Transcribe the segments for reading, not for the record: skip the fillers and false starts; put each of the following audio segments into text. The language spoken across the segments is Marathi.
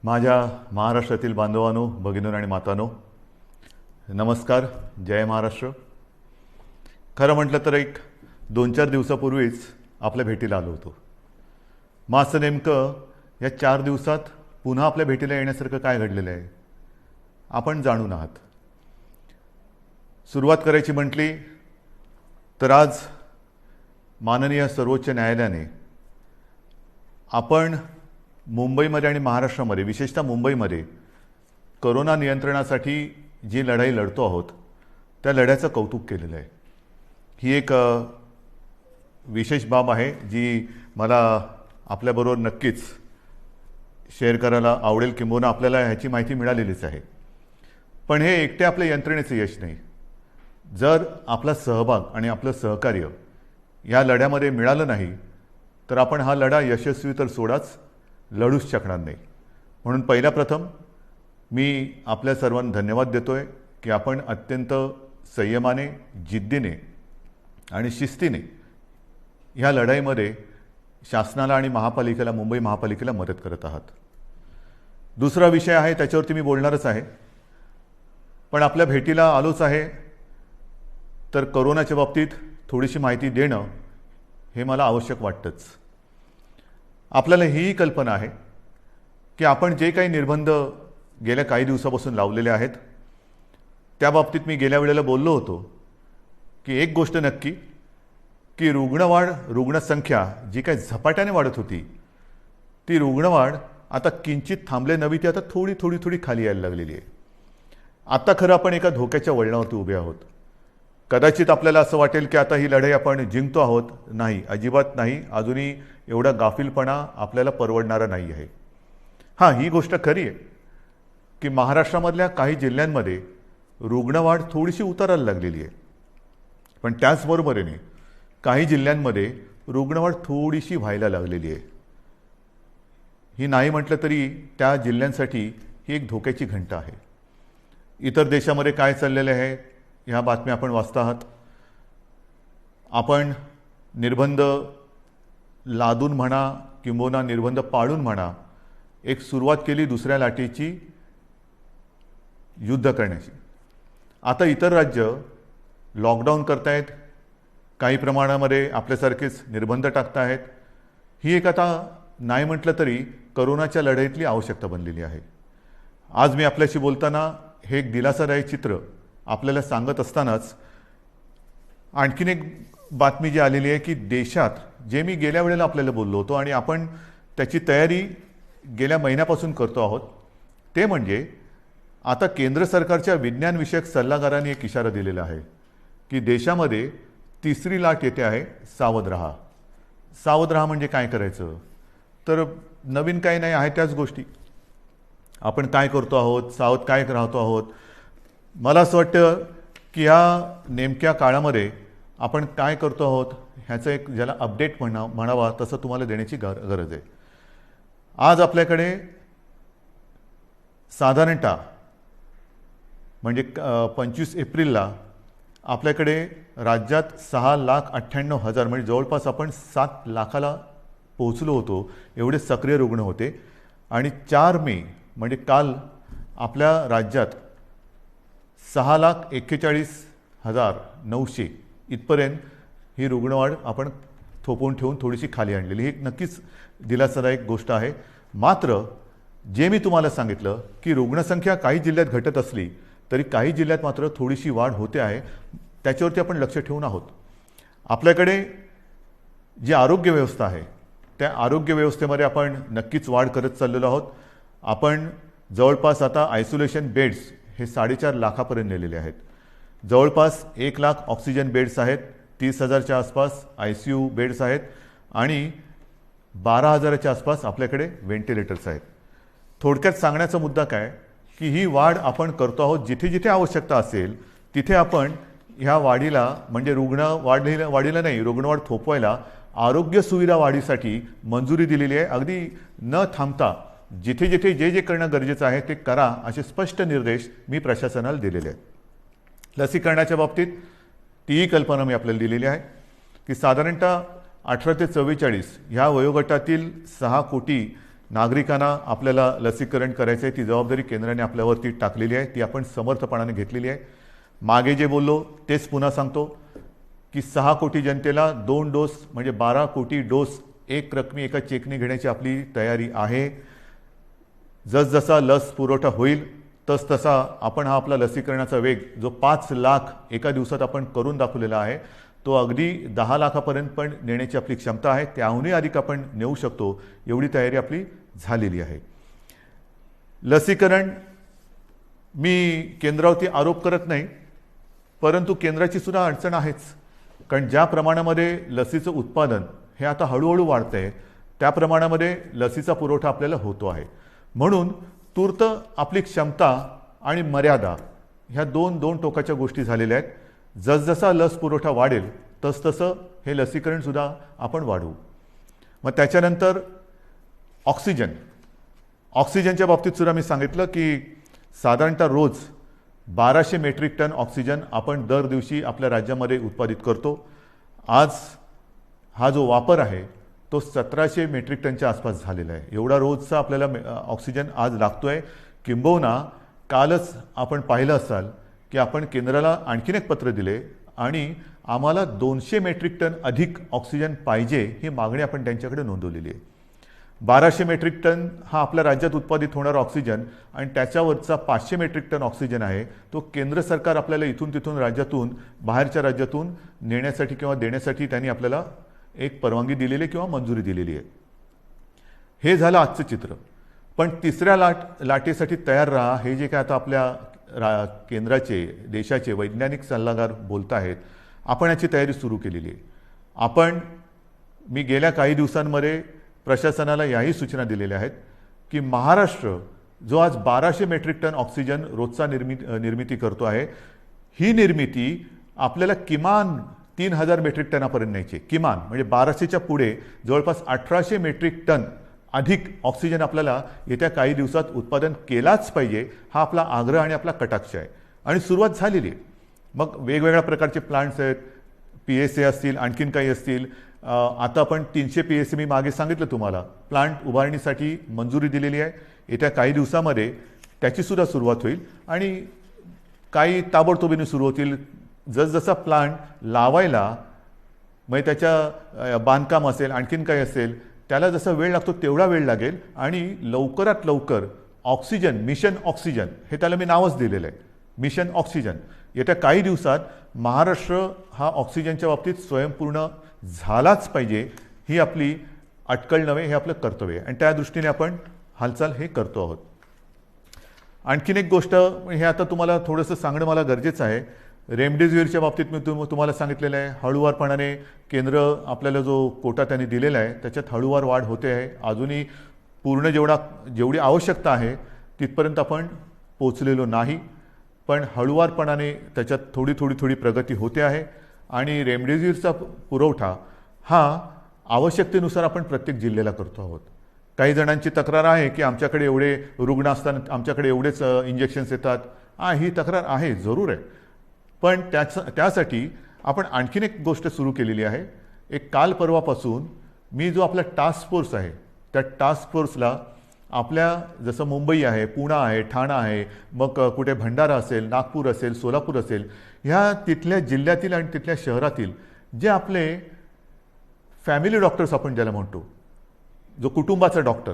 माझ्या महाराष्ट्रातील बांधवांनो, भगिनींनो आणि मातांनो, नमस्कार. जय महाराष्ट्र. खरं म्हटलं तर एक 2-4 दिवसापूर्वीच आपल्या भेटीला आलो होतो. मग असं नेमकं या 4 दिवसात पुन्हा आपल्या भेटीला येण्यासारखं काय घडलेलं आहे आपण जाणून आहात. सुरुवात करायची म्हटली तर आज माननीय सर्वोच्च न्यायालयाने आपण मुंबईमध्ये आणि महाराष्ट्रामध्ये, विशेषतः मुंबईमध्ये कोरोना नियंत्रणासाठी जी लढाई लढतो आहोत त्या लढ्याचं कौतुक केलेलं आहे. ही एक विशेष बाब आहे जी मला आपल्याबरोबर नक्कीच शेअर करायला आवडेल. किंबहुना आपल्याला ह्याची माहिती मिळालेलीच आहे. पण हे एकटे आपल्या यंत्रणेचं यश नाही. जर आपला सहभाग आणि आपलं सहकार्य या लढ्यामध्ये मिळालं नाही तर आपण हा लढा यशस्वी तर सोडाच, लढूच शकणार नाही. म्हणून पहिल्या प्रथम मी आपल्या सर्वांना धन्यवाद देतोय की आपण अत्यंत संयमाने, जिद्दीने आणि शिस्तीने ह्या लढाईमध्ये शासनाला आणि महापालिकेला, मुंबई महापालिकेला मदत करत आहात. दुसरा विषय आहे, त्याच्यावरती मी बोलणारच आहे. पण आपल्या भेटीला आलोच आहे तर कोरोनाच्या बाबतीत थोडीशी माहिती देणं हे मला आवश्यक वाटतंच. आपल्याला ही कल्पना आहे की आपण जे काही निर्बंध गेल्या काही दिवसापासून लावलेले आहेत त्या बाबतीत मी गेल्या वेळेला बोललो होतो की एक गोष्ट नक्की की रुग्णसंख्या जी काही झपाट्याने वाढत होती ती रुग्णवाढ आता किंचित थांबले नव्हे, ती आता थोडी खाली यायला लागलेली आहे. आता खरं आपण एका धोक्याच्या वळणावरती उभे आहोत. कदाचित आपल्याला असं वाटेल की आता ही लढाई आपण जिंकतो आहोत. नाही, अजिबात नाही. अजूनही एवढा गाफीलपणा आपल्याला परवडणारा नाही आहे. हां, ही गोष्ट खरी आहे की महाराष्ट्रामधल्या काही जिल्ह्यांमध्ये रुग्णवाढ थोडीशी उतरायला लागलेली आहे. पण त्याचबरोबरीने काही जिल्ह्यांमध्ये रुग्णवाढ थोडीशी व्हायला लागलेली आहे. ही नाही म्हटलं तरी त्या जिल्ह्यांसाठी ही एक धोक्याची घंटा आहे. इतर देशामध्ये काय चाललेलं आहे ह्या बातम्या आपण वाचता आहात. आपण निर्बंध लादून म्हणा किंबहुना निर्बंध पाळून म्हणा, एक सुरुवात केली दुसऱ्या लाटेची युद्ध करण्याची. आता इतर राज्य लॉकडाऊन करतायत, काही प्रमाणामध्ये आपल्यासारखेच निर्बंध टाकतायत. ही एक आता नाही म्हटलं तरी कोरोनाच्या लढाईतली आवश्यकता बनलेली आहे. आज मी आपल्याशी बोलताना हे एक दिलासादायक चित्र आपल्याला सांगत असतानाच आणखीन एक बातमी जी आलेली आहे की देशात, जे मी गेल्या वेळेला आपल्याला बोललो होतो आणि आपण त्याची तयारी गेल्या महिन्यापासून करतो आहोत, ते म्हणजे आता केंद्र सरकारच्या विज्ञानविषयक सल्लागारांनी एक इशारा दिलेला आहे की देशामध्ये तिसरी लाट येते आहे, सावध राहा. सावध राहा म्हणजे काय करायचं तर नवीन काही नाही आहे, त्याच गोष्टी आपण काय करतो आहोत, सावध काय राहतो आहोत. मला असं वाटतं की या नेमक्या काळामध्ये आपण काय करतो आहोत ह्याचं एक ज्याला अपडेट म्हणावा तसं तुम्हाला देण्याची गरज आहे. आज आपल्याकडे साधारणतः म्हणजे 25 एप्रिलला आपल्याकडे राज्यात 6,98,000 म्हणजे जवळपास आपण 7 लाखाला पोहोचलो होतो, एवढे सक्रिय रुग्ण होते. आणि 4 मे म्हणजे काल आपल्या राज्यात 6,41,900 इथपर्यंत ही रुग्णवाढ आपण थोपवून ठेवून थोडीशी खाली आणलेली. ही नक्कीच दिलासादायक गोष्ट आहे. मात्र जे मी तुम्हाला सांगितलं की रुग्णसंख्या काही जिल्ह्यात घटत असली तरी काही जिल्ह्यात मात्र थोडीशी वाढ होते आहे, त्याच्यावरती आपण लक्ष ठेवून आहोत. आपल्याकडे जी आरोग्य व्यवस्था आहे त्या आरोग्य व्यवस्थेमध्ये आपण नक्कीच वाढ करत चाललेलो आहोत. आपण जवळपास आता आयसोलेशन बेड्स हे 4.5 लाखापर्यंत नेलेले आहेत. जवळपास 1 लाख ऑक्सिजन बेड्स आहेत, 30,000च्या आसपास ICU बेड्स आहेत आणि 12,000च्या आसपास आपल्याकडे व्हेंटिलेटर्स आहेत. थोडक्यात सांगण्याचा मुद्दा काय की ही वाढ आपण करतो आहोत. जिथे जिथे आवश्यकता असेल तिथे आपण ह्या वाढीला म्हणजे वाढीला नाही, रुग्णवाढ थोपवायला आरोग्य सुविधा वाढीसाठी मंजुरी दिलेली आहे. अगदी न थांबता जिथे जिथे जे करणं गरजेचं आहे ते करा, असे स्पष्ट निर्देश मी प्रशासनाला दिलेले आहेत. लसीकरणाच्या बाबतीत तीही कल्पना मी आपल्याला दिलेली आहे की साधारणतः 18 ते 44 ह्या वयोगटातील 6 कोटी नागरिकांना आपल्याला लसीकरण करायचं आहे, ती जबाबदारी केंद्राने आपल्यावरती टाकलेली आहे, ती आपण समर्थपणाने घेतलेली आहे. मागे जे बोललो तेच पुन्हा सांगतो की 6 कोटी जनतेला 2 डोस म्हणजे 12 कोटी डोस एक रकमी एका चेकने घेण्याची आपली तयारी आहे. जसजसा लस पुरवठा होईल तसतसा आपण हा आपला लसीकरणाचा वेग जो 5 लाख एका दिवसात आपण करून दाखवलेला आहे तो अगदी 10 लाखापर्यंत पण नेण्याची आपली क्षमता आहे. त्याहूनही अधिक आपण नेऊ शकतो एवढी तयारी आपली झालेली आहे. लसीकरण मी केंद्रावरती आरोप करत नाही, परंतु केंद्राची सुद्धा अडचण आहेच. कारण ज्या प्रमाणामध्ये लसीचं उत्पादन हे आता हळूहळू वाढतंय त्या प्रमाणामध्ये लसीचा पुरवठा आपल्याला होतो आहे. म्हणून तूर्त आपली क्षमता आणि मर्यादा ह्या दोन टोकाच्या गोष्टी झालेल्या आहेत. जसजसा लस पुरवठा वाढेल तसतसं हे लसीकरण सुद्धा आपण वाढवू. मग त्याच्यानंतर ऑक्सिजनच्या बाबतीत सुद्धा मी सांगितलं की साधारणतः रोज 1200 मेट्रिक टन ऑक्सिजन आपण दर दिवशी आपल्या राज्यामध्ये उत्पादित करतो. आज हा जो वापर आहे तो 1700 मेट्रिक टनच्या आसपास झालेला आहे. एवढा रोजचा आपल्याला ऑक्सिजन आज लागतोय. किंबहुना कालच आपण पाहिलं असाल की आपण केंद्राला आणखीन एक पत्र दिले आणि आम्हाला 200 मेट्रिक टन अधिक ऑक्सिजन पाहिजे ही मागणी आपण त्यांच्याकडे नोंदवलेली आहे. 1200 मेट्रिक टन हा आपल्या राज्यात उत्पादित होणारा ऑक्सिजन आणि त्याच्यावरचा 500 मेट्रिक टन ऑक्सिजन आहे तो केंद्र सरकार आपल्याला इथून तिथून राज्यातून बाहेरच्या राज्यातून नेण्यासाठी किंवा देण्यासाठी त्यांनी आपल्याला एक परवानगी दिलेली किंवा मंजुरी दिलेली आहे. हे झालं आजचं चित्र. पण तिसऱ्या लाटेसाठी तयार राहा हे जे काय आता आपल्या केंद्राचे देशाचे वैज्ञानिक सल्लागार बोलत आहेत, आपण याची तयारी सुरू केलेली आहे. मी गेल्या काही दिवसांमध्ये प्रशासनाला याही सूचना दिलेल्या आहेत की महाराष्ट्र जो आज 1200 मेट्रिक टन ऑक्सिजन रोजचा निर्मिती करतो आहे, ही निर्मिती आपल्याला किमान 3000 मेट्रिक टनापर्यंत न्यायची. किमान म्हणजे 1200च्या पुढे जवळपास 1800 मेट्रिक टन अधिक ऑक्सिजन आपल्याला येत्या काही दिवसात उत्पादन केलाच पाहिजे, हा आपला आग्रह आणि आपला कटाक्ष आहे. आणि सुरुवात झालेली आहे. मग वेगवेगळ्या प्रकारचे प्लांट्स आहेत, PSA असतील, आणखीन काही असतील. आता आपण 300 PSA मी मागे सांगितलं तुम्हाला प्लांट उभारणीसाठी मंजुरी दिलेली आहे. येत्या काही दिवसामध्ये त्याची सुद्धा सुरुवात होईल आणि काही ताबडतोबीने सुरू होतील. जसजसा प्लांट लावायला म्हणजे त्याच्या बांधकाम असेल आणखीन काही असेल त्याला जसा वेळ लागतो तेवढा वेळ लागेल आणि लवकरात लवकर ऑक्सिजन मिशन ऑक्सिजन हे त्याला मी नावच दिलेलं आहे, मिशन ऑक्सिजन. येत्या काही दिवसात महाराष्ट्र हा ऑक्सिजनच्या बाबतीत स्वयंपूर्ण झालाच पाहिजे, ही आपली अटकळ नव्हे, हे आपलं कर्तव्य आहे आणि त्या दृष्टीने आपण हालचाल हे करतो आहोत. आणखीन एक गोष्ट हे आता तुम्हाला थोडंसं सांगणं मला गरजेचं आहे. रेमडेसिवीरच्या बाबतीत मी तुम्हाला सांगितलेलं आहे, हळूवारपणाने केंद्र आपल्याला जो कोटा त्यांनी दिलेला आहे त्याच्यात हळूवार वाढ होते आहे. अजूनही पूर्ण जेवढी आवश्यकता आहे तिथपर्यंत आपण पोचलेलो नाही, पण हळूवारपणाने त्याच्यात थोडी प्रगती होते आहे. आणि रेमडेसिवीरचा पुरवठा हा आवश्यकतेनुसार आपण प्रत्येक जिल्ह्याला करतो आहोत. काही जणांची तक्रार आहे की आमच्याकडे एवढे रुग्ण असताना आमच्याकडे एवढेच इंजेक्शन्स येतात. ही तक्रार आहे, जरूर आहे. पण त्यासाठी आपण आणखीन एक गोष्ट सुरू केलेली आहे. एक काल परवापासून मी जो आपला टास्क फोर्स आहे त्या टास्क फोर्सला आपल्या जसं मुंबई आहे, पुणे आहे, ठाणा आहे, मग कुठे भंडारा असेल, नागपूर असेल, सोलापूर असेल, ह्या तिथल्या जिल्ह्यातील आणि तिथल्या शहरातील जे आपले फॅमिली डॉक्टर्स आपण ज्याला म्हणतो, जो कुटुंबाचा डॉक्टर,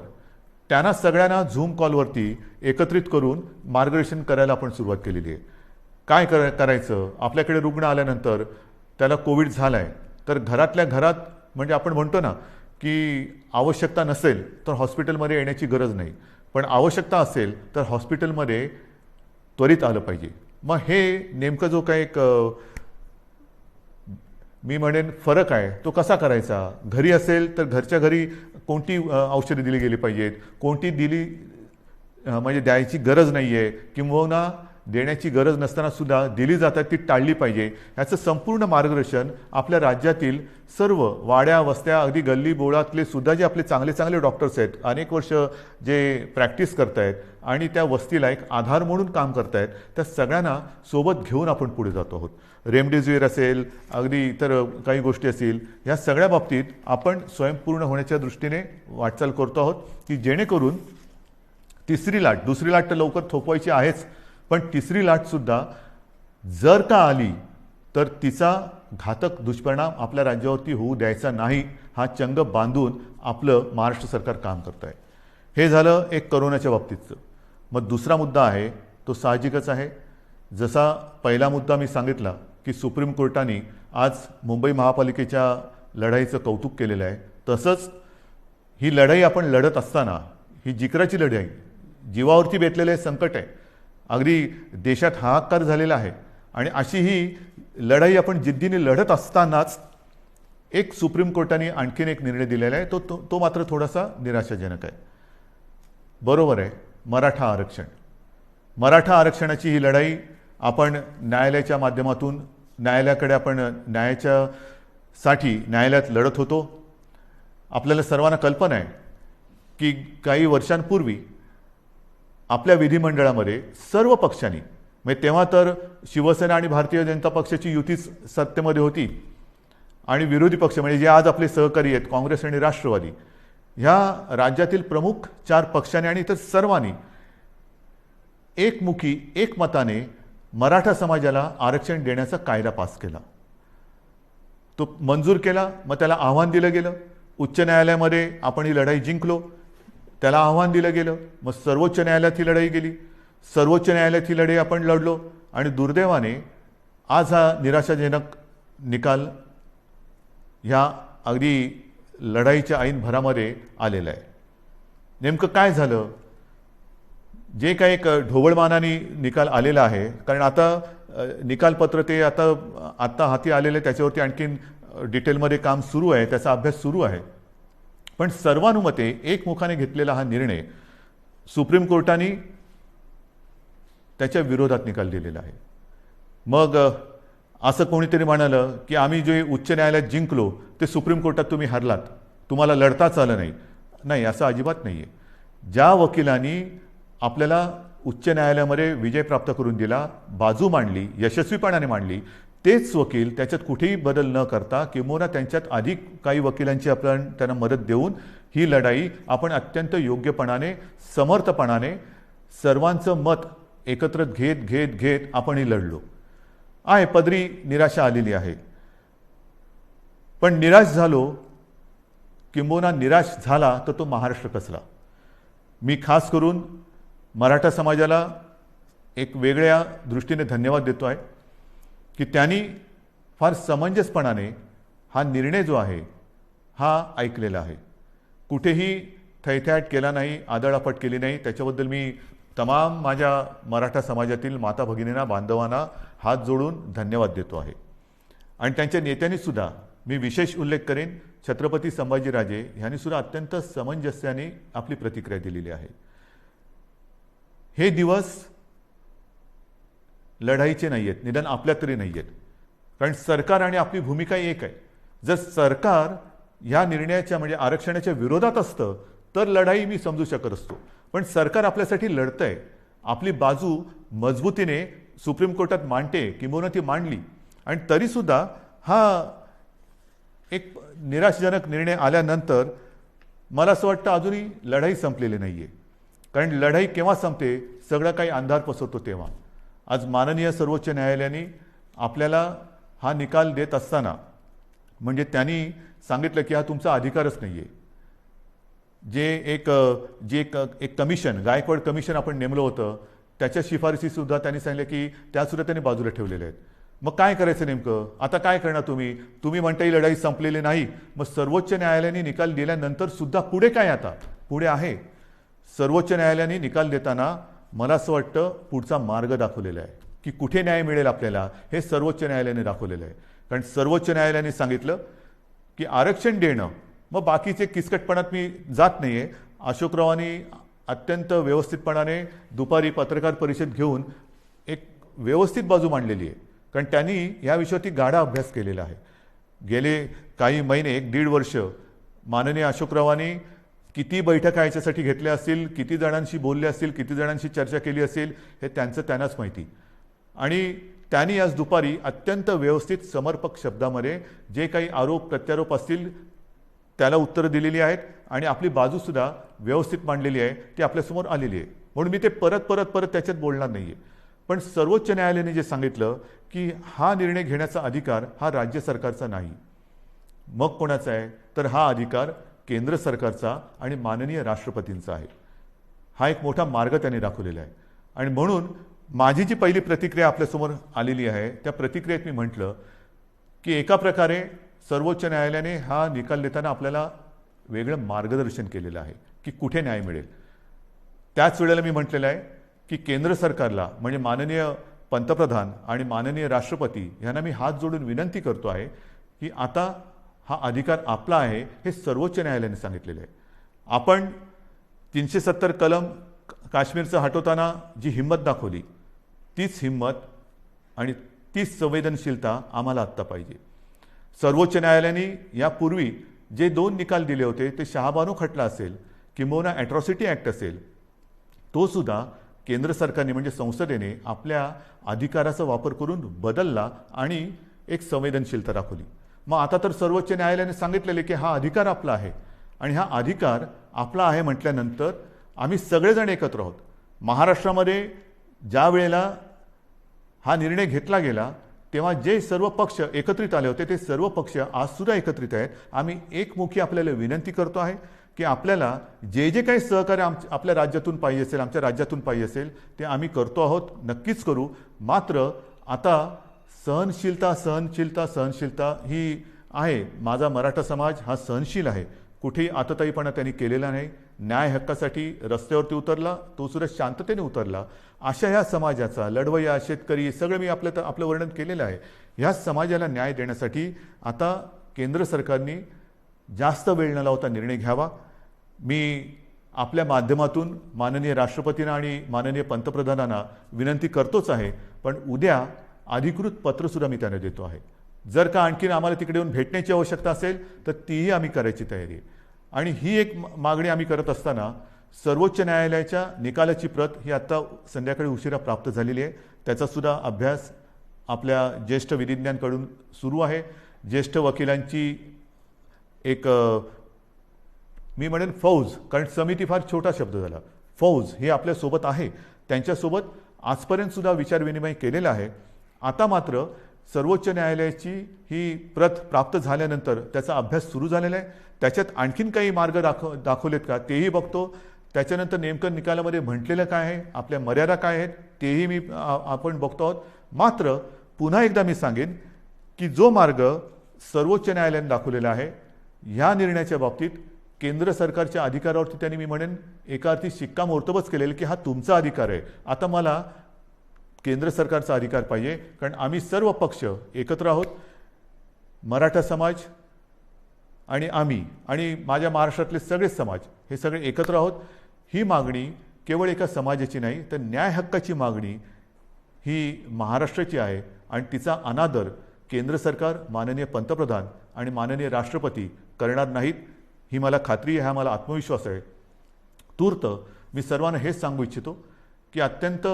त्यांना सगळ्यांना झूम कॉलवरती एकत्रित करून मार्गदर्शन करायला आपण सुरुवात केलेली आहे. काय करायचं, आपल्याकडे रुग्ण आल्यानंतर त्याला कोविड झाला आहे तर घरातल्या घरात म्हणजे आपण म्हणतो ना की आवश्यकता नसेल तर हॉस्पिटलमध्ये येण्याची गरज नाही, पण आवश्यकता असेल तर हॉस्पिटलमध्ये त्वरित आलं पाहिजे. मग हे नेमकं जो काही एक मी म्हणेन फरक आहे तो कसा करायचा. घरी असेल तर घरच्या घरी कोणती औषधे दिली गेली पाहिजेत, कोणती दिली म्हणजे द्यायची गरज नाही आहे, किंबहुना देण्याची गरज नसताना सुद्धा दिली जातात ती टाळली पाहिजे, याचं संपूर्ण मार्गदर्शन आपल्या राज्यातील सर्व वाड्या वस्त्या अगदी गल्ली बोळातले सुद्धा जे आपले चांगले चांगले डॉक्टर्स आहेत, अनेक वर्ष जे प्रॅक्टिस करतायत आणि त्या वस्तीला एक आधार म्हणून काम करतायत, त्या सगळ्यांना सोबत घेऊन आपण पुढे जातो आहोत. रेमडेसिवीर असेल, अगदी इतर काही गोष्टी असतील, या सगळ्या बाबतीत आपण स्वयंपूर्ण होण्याच्या दृष्टीने वाटचाल करतो आहोत की जेणेकरून तिसरी लाट, दुसरी लाट तर लवकर थोपवायची आहेच, पण तिसरी लाटसुद्धा जर का आली तर तिचा घातक दुष्परिणाम आपल्या राज्यावरती होऊ द्यायचा नाही, हा चंग बांधून आपलं महाराष्ट्र सरकार काम करत आहे. हे झालं एक करोनाच्या बाबतीतचं. मग दुसरा मुद्दा आहे तो साहजिकच आहे. जसा पहिला मुद्दा मी सांगितला की सुप्रीम कोर्टाने आज मुंबई महापालिकेच्या लढाईचं कौतुक केलेलं आहे, तसंच ही लढाई आपण लढत असताना ही जिकराची लढाई, जीवावरती बेतलेले संकट आहे, अगदी देशात हाहाकार झालेला आहे, आणि अशी ही लढाई आपण जिद्दीने लढत असतानाच एक सुप्रीम कोर्टाने आणखीन एक निर्णय दिलेला आहे, तो मात्र थोडासा निराशाजनक आहे. बरोबर आहे, मराठा आरक्षण. मराठा आरक्षणाची ही लढाई आपण न्यायालयाच्या माध्यमातून न्यायालयाकडे आपण न्यायालयात लढत होतो. आपल्याला सर्वांना कल्पना आहे की काही वर्षांपूर्वी आपल्या विधिमंडळामध्ये सर्व पक्षांनी, म्हणजे तेव्हा तर शिवसेना आणि भारतीय जनता पक्षाची युतीच सत्तेमध्ये होती, आणि विरोधी पक्ष म्हणजे जे आज आपले सहकारी आहेत काँग्रेस आणि राष्ट्रवादी, ह्या राज्यातील प्रमुख 4 पक्षांनी आणि इतर सर्वांनी एकमुखी एकमताने मराठा समाजाला आरक्षण देण्याचा कायदा पास केला. तो मंजूर केला. मग त्याला आव्हान दिलं गेलं. उच्च न्यायालयामध्ये आपण ही लढाई जिंकलो. त्याला आव्हान दिलं गेलं. मग सर्वोच्च न्यायालयात ही लढाई गेली. सर्वोच्च न्यायालयात ही लढाई आपण लढलो, आणि दुर्दैवाने आज हा निराशाजनक निकाल ह्या अगदी लढाईच्या ऐन भरामध्ये आलेला आहे. नेमकं काय झालं? जे काही एक ढोबळमानाने निकाल आलेला आहे, कारण आता निकालपत्र ते आता हाती आलेले, त्याच्यावरती आणखीन डिटेलमध्ये काम सुरू आहे, त्याचा अभ्यास सुरू आहे. पण सर्वानुमते एकमुखाने घेतलेला हा निर्णय सुप्रीम कोर्टाने त्याच्या विरोधात निकाल दिलेला आहे. मग असं कोणीतरी म्हणालं की आम्ही जे उच्च न्यायालयात जिंकलो ते सुप्रीम कोर्टात तुम्ही हरलात, तुम्हाला लढताच आलं नाही. नाही, असं अजिबात नाही आहे. ज्या वकिलांनी आपल्याला उच्च न्यायालयामध्ये विजय प्राप्त करून दिला, बाजू मांडली, यशस्वीपणाने मांडली, तेच वकील त्याच्यात कुठेही बदल न करता किंवा त्यांच्यात अधिक काही वकिलांची आपण त्यांना मदत देऊन ही लढाई आपण अत्यंत योग्यपणाने, समर्थपणाने सर्वांचं मत एकत्र घेत आपण ही लढलो आहे. पदरी निराशा आलेली आहे, पण निराश झालो किंबहुना निराश झाला तर तो महाराष्ट्र कसला. मी खास करून मराठा समाजाला एक वेगळ्या दृष्टीने धन्यवाद देतो आहे की त्यांनी फार समंजसपणाने हा निर्णय जो आहे हा ऐकलेला आहे. कुठेही थैथयाट केला नाही, आदळआपट केली नाही. त्याच्याबद्दल मी तमाम माझ्या मराठा समाजातील माता भगिनींना, बांधवांना हात जोडून धन्यवाद देतो आहे. आणि त्यांच्या नेत्यांनी सुद्धा मी विशेष उल्लेख करेन, छत्रपती संभाजीराजे यांनी सुद्धा अत्यंत समंजस्याने आपली प्रतिक्रिया दिलेली आहे. हे दिवस लढाईचे नाही आहेत, निदान आपल्या तरी नाही आहेत, कारण सरकार आणि आपली भूमिका एक आहे. जर सरकार ह्या निर्णयाच्या म्हणजे आरक्षणाच्या विरोधात असतं तर लढाई मी समजू शकत असतो, पण सरकार आपल्यासाठी लढतंय, आपली बाजू मजबूतीने सुप्रीम कोर्टात मांडते किंवा ती मांडली, आणि तरीसुद्धा हा एक निराशाजनक निर्णय आल्यानंतर मला असं वाटतं अजूनही लढाई संपलेली नाही आहे. कारण लढाई केव्हा संपते? सगळं काही अंधार पसरतो तेव्हा. आज माननीय सर्वोच्च न्यायालयाने आपल्याला हा निकाल देत असताना म्हणजे त्यांनी सांगितलं की हा तुमचा अधिकारच नाही आहे. जे एक कमिशन, गायकवाड कमिशन आपण नेमलं होतं, त्याच्या शिफारशीसुद्धा त्यांनी सांगितलं की त्यासुद्धा त्यांनी बाजूला ठेवलेल्या आहेत. मग काय करायचं नेमकं? आता काय करणार तुम्ही म्हणता ही लढाई संपलेली नाही. मग सर्वोच्च न्यायालयाने निकाल दिल्यानंतर सुद्धा पुढे काय? आता पुढे आहे. सर्वोच्च न्यायालयाने निकाल देताना मला असं वाटतं पुढचा मार्ग दाखवलेला आहे की कुठे न्याय मिळेल आपल्याला, हे सर्वोच्च न्यायालयाने दाखवलेलं आहे. कारण सर्वोच्च न्यायालयाने सांगितलं की आरक्षण देणं, मग बाकीचे किचकटपणात मी जात नाही आहे. अशोकरावांनी अत्यंत व्यवस्थितपणाने दुपारी पत्रकार परिषद घेऊन एक व्यवस्थित बाजू मांडलेली आहे, कारण त्यांनी या विषयावरती गाढा अभ्यास केलेला आहे. गेले काही महिने 1-1.5 वर्ष माननीय अशोकरावांनी किती बैठका याच्यासाठी घेतल्या असतील, किती जणांशी बोलले असतील, किती जणांशी चर्चा केली असेल, हे त्यांनाच माहिती. आणि त्यांनी आज दुपारी अत्यंत व्यवस्थित समर्पक शब्दामध्ये जे काही आरोप प्रत्यारोप असतील त्याला उत्तरं दिलेली आहेत आणि आपली बाजूसुद्धा व्यवस्थित मांडलेली आहे, ती आपल्यासमोर आलेली आहे. म्हणून मी ते परत त्याच्यात बोलणार नाही आहे. पण सर्वोच्च न्यायालयाने जे सांगितलं की हा निर्णय घेण्याचा अधिकार हा राज्य सरकारचा नाही, मग कोणाचा आहे, तर हा अधिकार केंद्र सरकारचा आणि माननीय राष्ट्रपतींचा आहे. हा एक मोठा मार्ग त्यांनी दाखवलेला आहे. आणि म्हणून माझी जी पहिली प्रतिक्रिया आपल्यासमोर आलेली आहे, त्या प्रतिक्रियेत मी म्हटलं की एका प्रकारे सर्वोच्च न्यायालयाने हा निकाल देताना आपल्याला वेगळं मार्गदर्शन केलेलं आहे की कुठे न्याय मिळेल. त्याच वेळेला मी म्हटलेलं आहे की केंद्र सरकारला, म्हणजे माननीय पंतप्रधान आणि माननीय राष्ट्रपती यांना मी हात जोडून विनंती करतो आहे की आता हा अधिकार आपला आहे, हे सर्वोच्च न्यायालयाने सांगितलेलं आहे. आपण 370 कलम काश्मीरचं हटवताना जी हिंमत दाखवली, तीच हिंमत आणि तीच संवेदनशीलता आम्हाला आत्ता पाहिजे. सर्वोच्च न्यायालयाने यापूर्वी जे 2 निकाल दिले होते, ते शहाबानू खटला असेल किंबहुना ॲट्रॉसिटी ॲक्ट असेल, तो सुद्धा केंद्र सरकारने म्हणजे संसदेने आपल्या अधिकाराचा वापर करून बदलला आणि एक संवेदनशीलता दाखवली. मग आता तर सर्वोच्च न्यायालयाने सांगितलेले की हा अधिकार आपला आहे, आणि हा अधिकार आपला आहे म्हटल्यानंतर आम्ही सगळेजण एकत्र आहोत. महाराष्ट्रामध्ये ज्या वेळेला हा निर्णय घेतला गेला तेव्हा जे सर्व पक्ष एकत्रित आले होते, ते सर्व पक्ष आजसुद्धा एकत्रित आहेत. आम्ही एकमुखी आपल्याला विनंती करतो आहे की आपल्याला जे जे काही सहकार्य आपल्या राज्यातून पाहिजे असेल, आमच्या राज्यातून पाहिजे असेल, ते आम्ही करतो आहोत, नक्कीच करू. मात्र आता सहनशीलता ही आहे. माझा मराठा समाज हा सहनशील आहे, कुठेही आतताईपणा त्यांनी केलेला नाही. न्याय हक्कासाठी रस्त्यावरती उतरला, तो सुद्धा शांततेने उतरला. अशा ह्या समाजाचा, लढवय्या, शेतकरी, सगळं मी आपलं वर्णन केलेलं आहे. ह्या समाजाला न्याय देण्यासाठी आता केंद्र सरकारने जास्त वेळ न लावता निर्णय घ्यावा. मी आपल्या माध्यमातून माननीय राष्ट्रपतींना आणि माननीय पंतप्रधानांना विनंती करतोच आहे, पण उद्या अधिकृत पत्रसुद्धा मी त्यांना देतो आहे. जर का आणखीन आम्हाला तिकडे येऊन भेटण्याची आवश्यकता असेल तर तीही आम्ही करायची तयारी आहे. आणि ही एक मागणी आम्ही करत असताना सर्वोच्च न्यायालयाच्या निकालाची प्रत ही आत्ता संध्याकाळी उशिरा प्राप्त झालेली आहे. त्याचासुद्धा अभ्यास आपल्या ज्येष्ठ विधिज्ञांकडून सुरू आहे. ज्येष्ठ वकिलांची एक मी म्हणेन फौज, कारण समिती फार छोटा शब्द झाला, फौज ही आपल्यासोबत आहे. त्यांच्यासोबत आजपर्यंतसुद्धा विचारविनिमय केलेला आहे. आता मात्र सर्वोच्च न्यायालयाची ही प्रत प्राप्त झाल्यानंतर त्याचा अभ्यास सुरू झालेला आहे. त्याच्यात आणखीन काही मार्ग दाखवलेत का तेही बघतो. त्याच्यानंतर नेमकं निकालामध्ये म्हटलेलं काय आहे, आपल्या मर्यादा काय आहेत, तेही आपण बघतो आहोत. मात्र पुन्हा एकदा मी सांगेन की जो मार्ग सर्वोच्च न्यायालयाने दाखवलेला आहे, ह्या निर्णयाच्या बाबतीत केंद्र सरकारच्या अधिकारावरती त्यांनी मी म्हणेन एका अर्थी शिक्कामोर्तबच केलेलं की हा तुमचा अधिकार आहे. आता मला केंद्र सरकारचा अधिकार पाहिजे, कारण आम्ही सर्व पक्ष एकत्र आहोत. मराठा समाज आणि आम्ही आणि माझ्या महाराष्ट्रातले सगळे समाज हे सगळे एकत्र आहोत. ही मागणी केवळ एका समाजाची नाही, तर न्याय हक्काची मागणी ही महाराष्ट्राची आहे. आणि तिचा अनादर केंद्र सरकार, माननीय पंतप्रधान आणि माननीय राष्ट्रपती करणार नाहीत, ही मला खात्री आहे, हा मला आत्मविश्वास आहे. तूर्त मी सर्वांना हेच सांगू इच्छितो की अत्यंत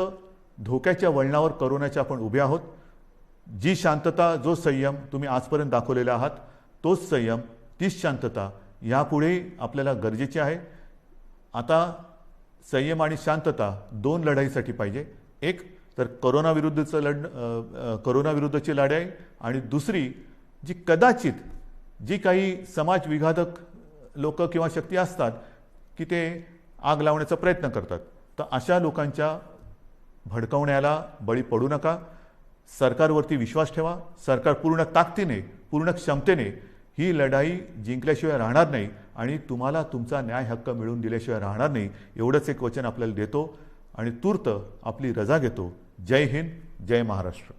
धोक्याच्या वळणावर कोरोनाच्या आपण उभे आहोत. जी शांतता, जो संयम तुम्ही आजपर्यंत दाखवलेला आहात, तोच संयम, तीच शांतता यापुढे आपल्याला गरजेची आहे. आता संयम आणि शांतता 2 लढाईसाठी पाहिजे. एक तर कोरोनाविरुद्धची लढाई, आणि दुसरी जी कदाचित जी काही समाज विघातक लोक किंवा शक्ती असतात की ते आग लावण्याचा प्रयत्न करतात, तर अशा लोकांच्या भडकवण्याला बळी पडू नका. सरकारवरती विश्वास ठेवा. सरकार पूर्ण ताकदीने, पूर्ण क्षमतेने ही लढाई जिंकल्याशिवाय राहणार नाही आणि तुम्हाला तुमचा न्याय हक्क मिळवून दिल्याशिवाय राहणार नाही. एवढंच एक वचन आपल्याला देतो आणि तूर्त आपली रजा घेतो. जय हिंद, जय महाराष्ट्र.